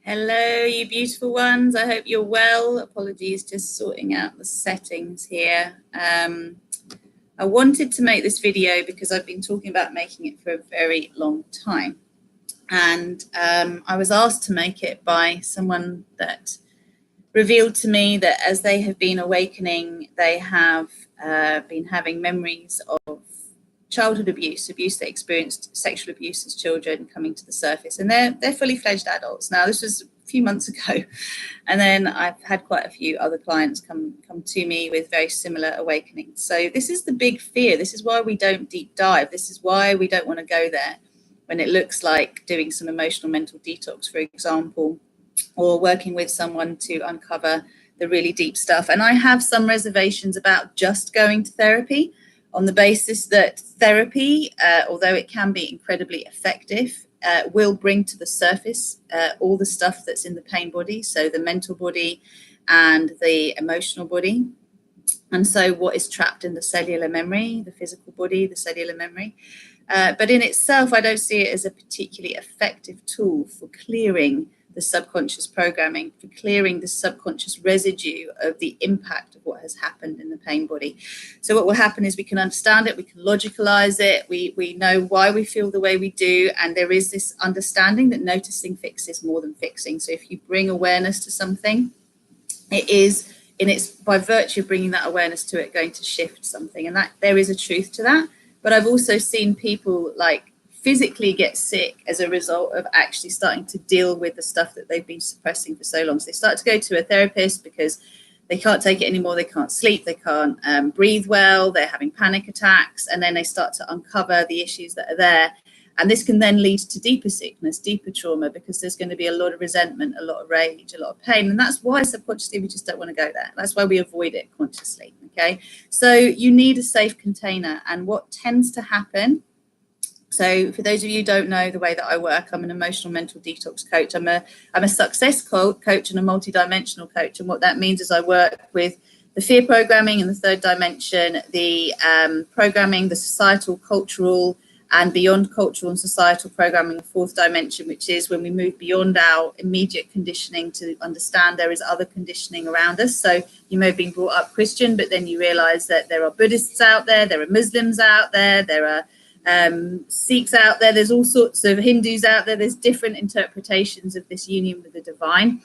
Hello, you beautiful ones. I hope you're well. Apologies, just sorting out the settings here. I wanted to make this video because I've been talking about making it for a very long time. And I was asked to make it by someone that revealed to me that as they have been awakening, they have been having memories of childhood abuse they experienced, sexual abuse as children coming to the surface, and they're fully fledged adults now. This was a few months ago, and then I've had quite a few other clients come to me with very similar awakenings. So this is the big fear. This is why we don't deep dive. This is why we don't want to go there when it looks like doing some emotional mental detox, for example, or working with someone to uncover the really deep stuff. And I have some reservations about just going to therapy, on the basis that therapy, although it can be incredibly effective, will bring to the surface all the stuff that's in the pain body, so the mental body and the emotional body. And so what is trapped in the cellular memory, the physical body, the cellular memory. But in itself, I don't see it as a particularly effective tool for clearing the subconscious programming, for clearing the subconscious residue of the impact of what has happened in the pain body. So what will happen is we can understand it, we can logicalize it, we know why we feel the way we do, and there is this understanding that noticing fixes more than fixing. So if you bring awareness to something, it is, by virtue of bringing that awareness to it, going to shift something, and that there is a truth to that. But I've also seen people physically get sick as a result of actually starting to deal with the stuff that they've been suppressing for so long. So they start to go to a therapist because they can't take it anymore. They can't sleep, they can't breathe well, they're having panic attacks, and then they start to uncover the issues that are there. And this can then lead to deeper sickness, deeper trauma, because there's going to be a lot of resentment, a lot of rage, a lot of pain. And that's why subconsciously we just don't want to go there. That's why we avoid it consciously, okay? So you need a safe container. And what tends to happen, so for those of you who don't know the way that I work, I'm an emotional mental detox coach. I'm a success coach and a multidimensional coach. And what that means is I work with the fear programming in the third dimension, the programming, the societal, cultural, and beyond cultural and societal programming, the fourth dimension, which is when we move beyond our immediate conditioning to understand there is other conditioning around us. So you may have been brought up Christian, but then you realize that there are Buddhists out there are Muslims out there are Sikhs out there, there's all sorts of Hindus out there, there's different interpretations of this union with the divine.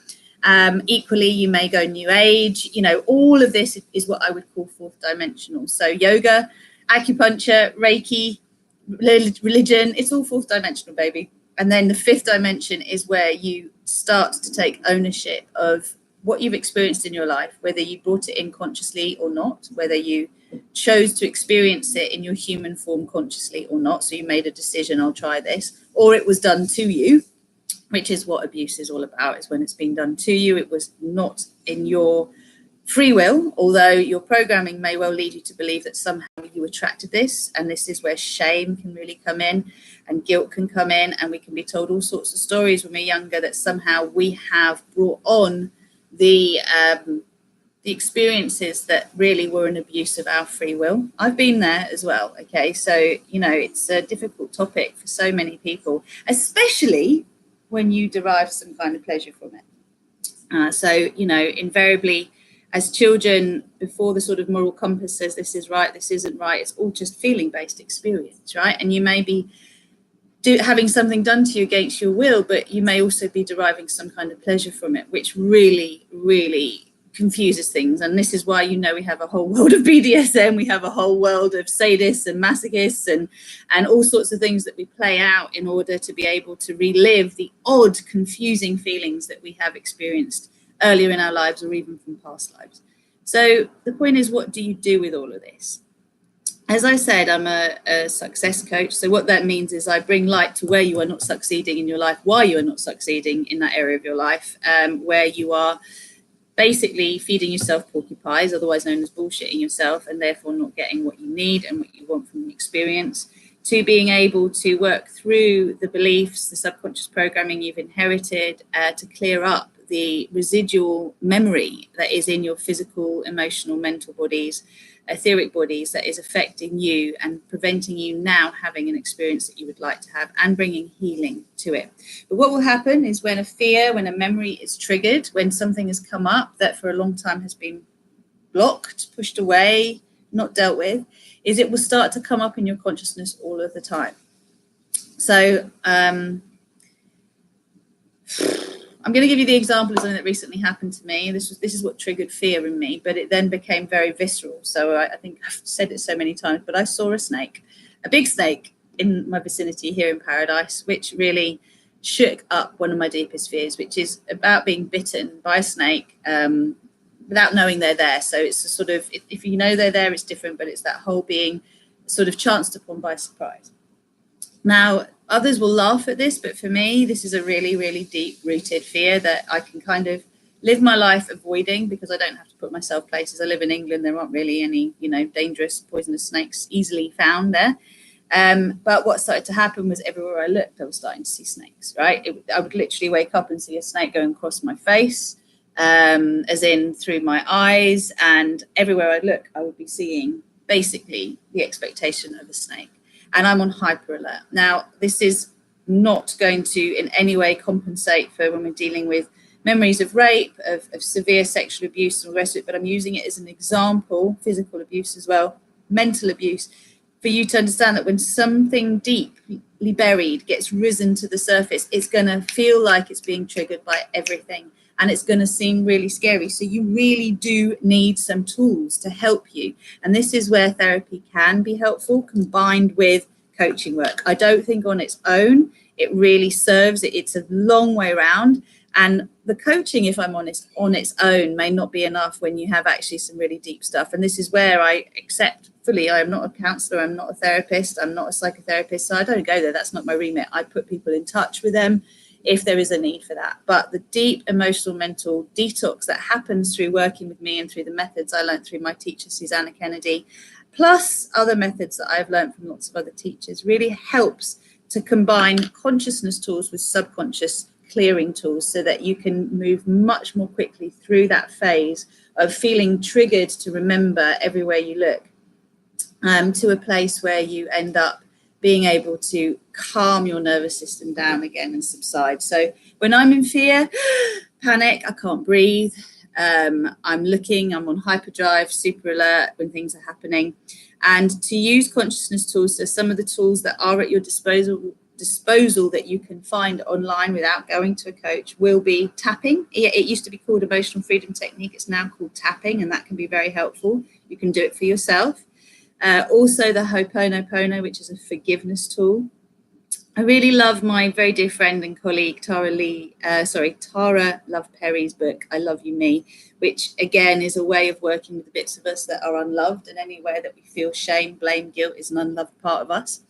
Equally, you may go New Age, all of this is what I would call fourth dimensional. So yoga, acupuncture, Reiki, religion, it's all fourth dimensional, baby. And then the fifth dimension is where you start to take ownership of what you've experienced in your life, whether you brought it in consciously or not, whether you chose to experience it in your human form consciously or not. So you made a decision, I'll try this, or it was done to you, which is what abuse is all about, is when it's been done to you. It was not in your free will, although your programming may well lead you to believe that somehow you attracted this. And this is where shame can really come in and guilt can come in. And we can be told all sorts of stories when we're younger that somehow we have brought on the experiences that really were an abuse of our free will. I've been there as well, okay? So, it's a difficult topic for so many people, especially when you derive some kind of pleasure from it. So, invariably, as children, before the sort of moral compass says this is right, this isn't right, it's all just feeling-based experience, right? And you may be having something done to you against your will, but you may also be deriving some kind of pleasure from it, which really, really confuses things. And this is why we have a whole world of BDSM, we have a whole world of sadists and masochists and all sorts of things that we play out in order to be able to relive the odd, confusing feelings that we have experienced earlier in our lives or even from past lives. So the point is, what do you do with all of this? As I said, I'm a success coach. So what that means is I bring light to where you are not succeeding in your life, why you are not succeeding in that area of your life, where you are basically feeding yourself porcupines, otherwise known as bullshitting yourself, and therefore not getting what you need and what you want from the experience, to being able to work through the beliefs, the subconscious programming you've inherited, to clear up the residual memory that is in your physical, emotional, mental bodies, etheric bodies that is affecting you and preventing you now having an experience that you would like to have and bringing healing to it. But what will happen is when a fear, when a memory is triggered, when something has come up that for a long time has been blocked, pushed away, not dealt with, is it will start to come up in your consciousness all of the time. So I'm going to give you the example of something that recently happened to me. This is what triggered fear in me, but it then became very visceral. So I think I've said it so many times, but I saw a snake, a big snake in my vicinity here in Paradise, which really shook up one of my deepest fears, which is about being bitten by a snake without knowing they're there. So it's a sort of, if you know they're there, it's different, but it's that whole being sort of chanced upon by surprise. Now, others will laugh at this, but for me, this is a really, really deep-rooted fear that I can kind of live my life avoiding because I don't have to put myself places. I live in England. There aren't really any, dangerous, poisonous snakes easily found there. But what started to happen was everywhere I looked, I was starting to see snakes, right? I would literally wake up and see a snake going across my face, as in through my eyes. And everywhere I look, I would be seeing basically the expectation of a snake. And I'm on hyper alert. Now, this is not going to in any way compensate for when we're dealing with memories of rape, of severe sexual abuse and all the rest of it, but I'm using it as an example, physical abuse as well, mental abuse, for you to understand that when something deeply buried gets risen to the surface, it's going to feel like it's being triggered by everything. And it's going to seem really scary. So you really do need some tools to help you. And this is where therapy can be helpful, combined with coaching work. I don't think on its own, it really serves it. It's a long way around. And the coaching, if I'm honest, on its own may not be enough when you have actually some really deep stuff. And this is where I accept fully, I am not a counsellor, I'm not a therapist, I'm not a psychotherapist. So I don't go there. That's not my remit. I put people in touch with them if there is a need for that. But the deep emotional mental detox that happens through working with me and through the methods I learned through my teacher, Susanna Kennedy, plus other methods that I've learned from lots of other teachers, really helps to combine consciousness tools with subconscious clearing tools so that you can move much more quickly through that phase of feeling triggered to remember everywhere you look, to a place where you end up being able to calm your nervous system down again and subside. So when I'm in fear, panic, I can't breathe, I'm on hyperdrive, super alert when things are happening. And to use consciousness tools, so some of the tools that are at your disposal that you can find online without going to a coach will be tapping. It used to be called emotional freedom technique. It's now called tapping, and that can be very helpful. You can do it for yourself. Also the Ho'oponopono, which is a forgiveness tool. I really love my very dear friend and colleague Tara Love Perry's book, I Love You Me, which again is a way of working with the bits of us that are unloved, and anywhere that we feel shame, blame, guilt is an unloved part of us.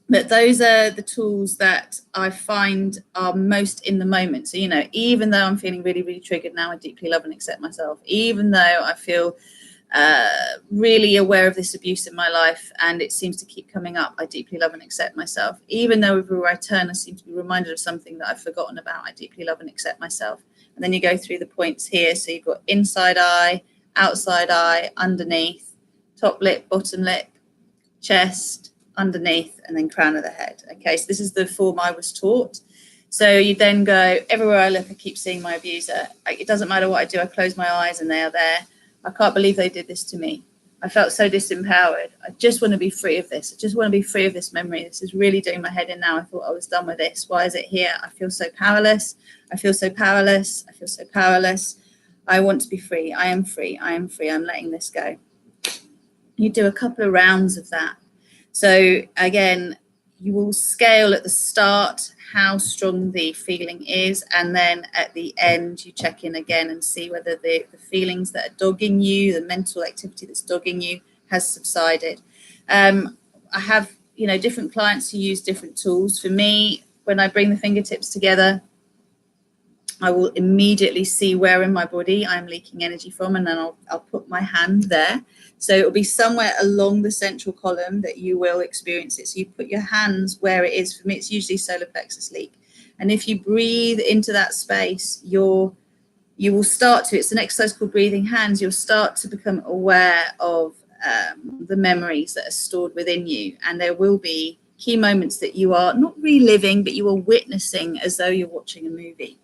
But those are the tools that I find are most in the moment. So, even though I'm feeling really, really triggered now, I deeply love and accept myself. Even though I feel really aware of this abuse in my life and it seems to keep coming up, I deeply love and accept myself. Even though everywhere I turn, I seem to be reminded of something that I've forgotten about, I deeply love and accept myself. And then you go through the points here. So you've got inside eye, outside eye, underneath, top lip, bottom lip, chest, underneath, and then crown of the head. Okay, so this is the form I was taught. So you then go, everywhere I look, I keep seeing my abuser. It doesn't matter what I do, I close my eyes and they are there. I can't believe they did this to me. I felt so disempowered. I just want to be free of this. I just want to be free of this memory. This is really doing my head in now. I thought I was done with this. Why is it here? I feel so powerless. I feel so powerless. I feel so powerless. I want to be free. I am free. I am free. I'm letting this go. You do a couple of rounds of that. So again, you will scale at the start how strong the feeling is, and then at the end you check in again and see whether the feelings that are dogging you, the mental activity that's dogging you, has subsided. I have different clients who use different tools. For me, when I bring the fingertips together, I will immediately see where in my body I'm leaking energy from, and then I'll put my hand there. So it'll be somewhere along the central column that you will experience it. So you put your hands where it is. For me, it's usually solar plexus leak. And if you breathe into that space, you're you will start to, it's an exercise called breathing hands, you'll start to become aware of the memories that are stored within you. And there will be key moments that you are not reliving, but you are witnessing as though you're watching a movie.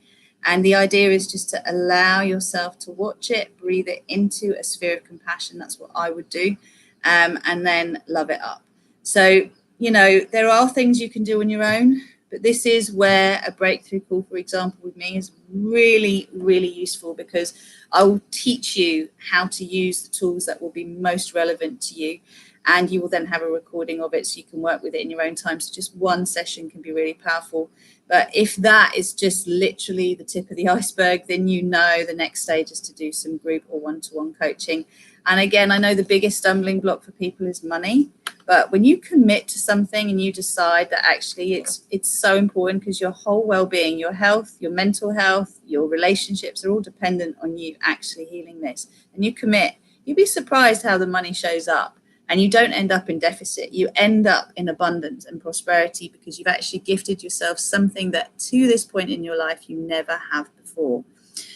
And the idea is just to allow yourself to watch it, breathe it into a sphere of compassion. That's what I would do. And then love it up. So, you know, there are things you can do on your own, but this is where a breakthrough call, for example, with me is really, really useful, because I will teach you how to use the tools that will be most relevant to you. And you will then have a recording of it so you can work with it in your own time. So just one session can be really powerful. But if that is just literally the tip of the iceberg, then you know the next stage is to do some group or one-to-one coaching. And again, I know the biggest stumbling block for people is money. But when you commit to something and you decide that actually it's so important, because your whole well-being, your health, your mental health, your relationships are all dependent on you actually healing this. And you commit, you'd be surprised how the money shows up. And you don't end up in deficit. You end up in abundance and prosperity, because you've actually gifted yourself something that to this point in your life you never have before.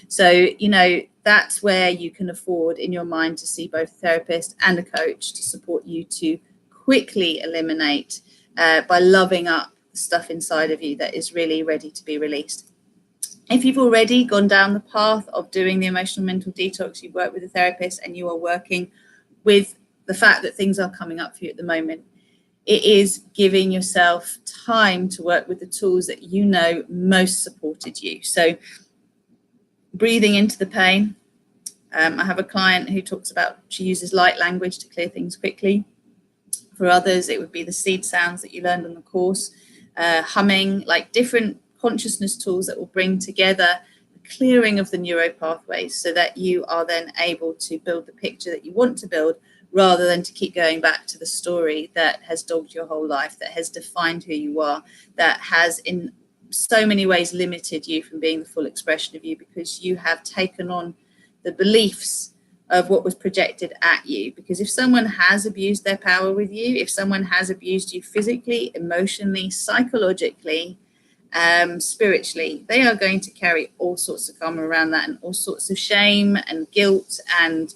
So, you know, that's where you can afford in your mind to see both a therapist and a coach to support you to quickly eliminate by loving up the stuff inside of you that is really ready to be released. If you've already gone down the path of doing the emotional mental detox, you work with a therapist and you are working with the fact that things are coming up for you at the moment, it is giving yourself time to work with the tools that you know most supported you. So breathing into the pain. I have a client who talks about, she uses light language to clear things quickly. For others, it would be the seed sounds that you learned on the course, humming, like different consciousness tools that will bring together the clearing of the neuro pathways so that you are then able to build the picture that you want to build, rather than to keep going back to the story that has dogged your whole life, that has defined who you are, that has in so many ways limited you from being the full expression of you, because you have taken on the beliefs of what was projected at you. Because if someone has abused their power with you, if someone has abused you physically, emotionally, psychologically, spiritually, they are going to carry all sorts of karma around that, and all sorts of shame and guilt and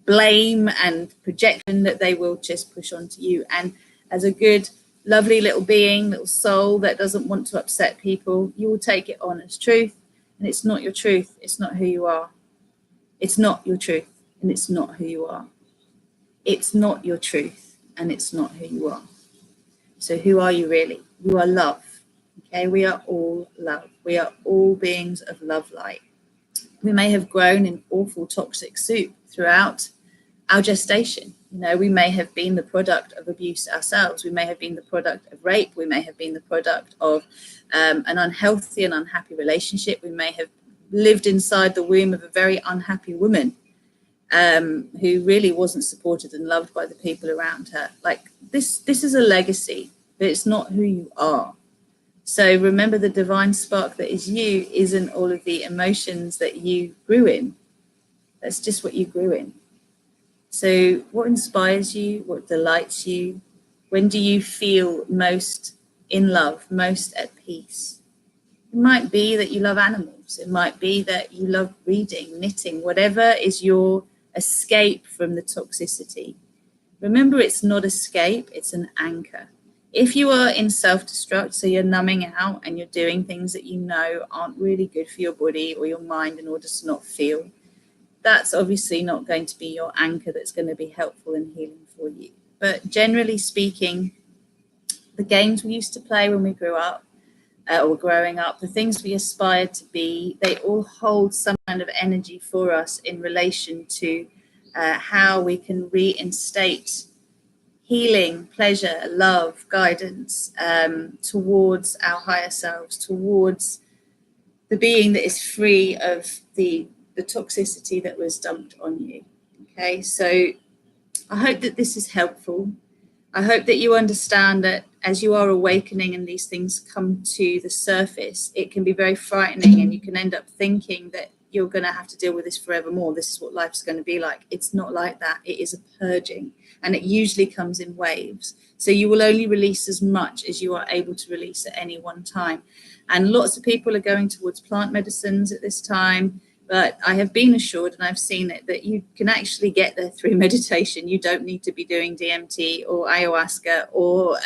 blame and projection that they will just push onto you. And as a good, lovely little being, little soul that doesn't want to upset people, you will take it on as truth. And it's not your truth. It's not who you are. It's not your truth, and it's not who you are. It's not your truth, and it's not who you are. So who are you really? You are love. Okay, we are all love. We are all beings of love light. We may have grown in awful toxic soup throughout our gestation. You know, we may have been the product of abuse ourselves. We may have been the product of rape. We may have been the product of an unhealthy and unhappy relationship. We may have lived inside the womb of a very unhappy woman who really wasn't supported and loved by the people around her. Like this is a legacy, but it's not who you are. So remember, the divine spark that is you isn't all of the emotions that you grew in. That's just what you grew in. So what inspires you? What delights you? When do you feel most in love, most at peace? It might be that you love animals. It might be that you love reading, knitting, whatever is your escape from the toxicity. Remember, it's not escape, it's an anchor. If you are in self-destruct, so you're numbing out and you're doing things that you know aren't really good for your body or your mind in order to not feel, that's obviously not going to be your anchor that's going to be helpful and healing for you. But generally speaking, the games we used to play when we grew up or growing up, the things we aspired to be, they all hold some kind of energy for us in relation to how we can reinstate healing, pleasure, love, guidance towards our higher selves, towards the being that is free of the toxicity that was dumped on you. Okay, so I hope that this is helpful. I hope that you understand that as you are awakening and these things come to the surface, it can be very frightening, and you can end up thinking that you're going to have to deal with this forevermore. This is what life's going to be like. It's not like that. It is a purging, and it usually comes in waves. So you will only release as much as you are able to release at any one time. And lots of people are going towards plant medicines at this time. But I have been assured, and I've seen it, that you can actually get there through meditation. You don't need to be doing DMT or ayahuasca or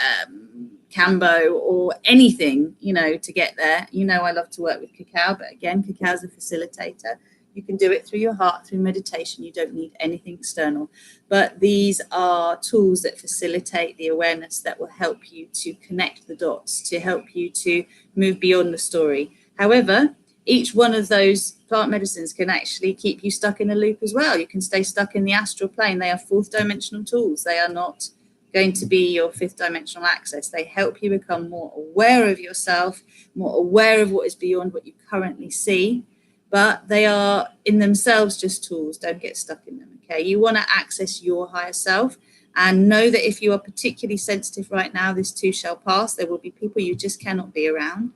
Cambo or anything, to get there. I love to work with cacao, but again, cacao is a facilitator. You can do it through your heart, through meditation. You don't need anything external. But these are tools that facilitate the awareness that will help you to connect the dots, to help you to move beyond the story. However, each one of those plant medicines can actually keep you stuck in a loop as well. You can stay stuck in the astral plane. They are fourth dimensional tools. They are not going to be your fifth dimensional access. They help you become more aware of yourself, more aware of what is beyond what you currently see. But they are in themselves just tools. Don't get stuck in them, okay? You want to access your higher self, and know that if you are particularly sensitive right now, this too shall pass. There will be people you just cannot be around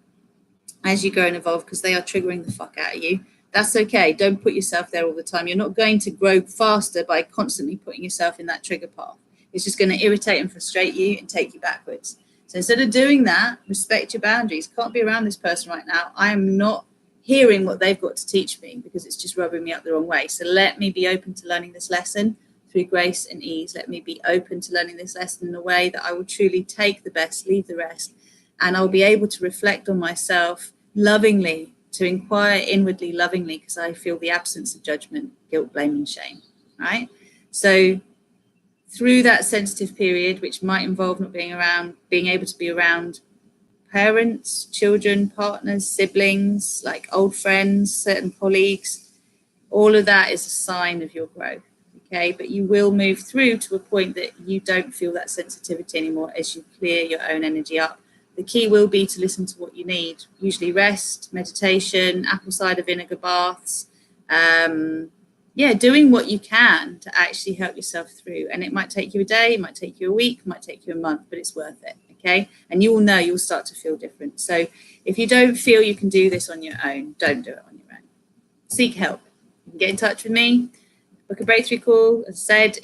as you grow and evolve, because they are triggering the fuck out of you. That's okay. Don't put yourself there all the time. You're not going to grow faster by constantly putting yourself in that trigger path. It's just going to irritate and frustrate you and take you backwards. So instead of doing that, respect your boundaries. Can't be around this person right now. I am not hearing what they've got to teach me because it's just rubbing me up the wrong way. So let me be open to learning this lesson through grace and ease. Let me be open to learning this lesson in a way that I will truly take the best, leave the rest, and I'll be able to reflect on myself lovingly, to inquire inwardly lovingly, because I feel the absence of judgment, guilt, blame, and shame, right? So through that sensitive period, which might involve not being around, being able to be around parents, children, partners, siblings, like old friends, certain colleagues, all of that is a sign of your growth, okay? But you will move through to a point that you don't feel that sensitivity anymore as you clear your own energy up. The key will be to listen to what you need, usually rest, meditation, apple cider vinegar baths, doing what you can to actually help yourself through. And it might take you a day, it might take you a week, it might take you a month, but it's worth it, okay? And you will know, you'll start to feel different. So if you don't feel you can do this on your own, don't do it on your own. Seek help. You can get in touch with me, book a breakthrough call. As I said,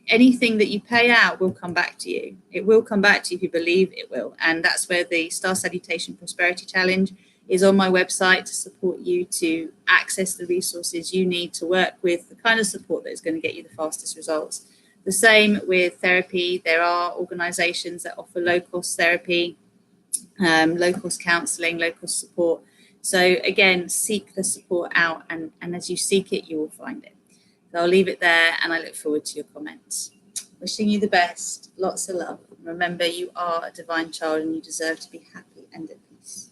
anything that you pay out will come back to you. It will come back to you if you believe it will. And that's where the Star Salutation Prosperity Challenge is on my website to support you to access the resources you need to work with the kind of support that is going to get you the fastest results. The same with therapy. There are organizations that offer low-cost therapy, low-cost counseling, low-cost support. So again, seek the support out, and as you seek it, you will find it. So I'll leave it there, and I look forward to your comments. Wishing you the best. Lots of love. Remember, you are a divine child and you deserve to be happy and at peace.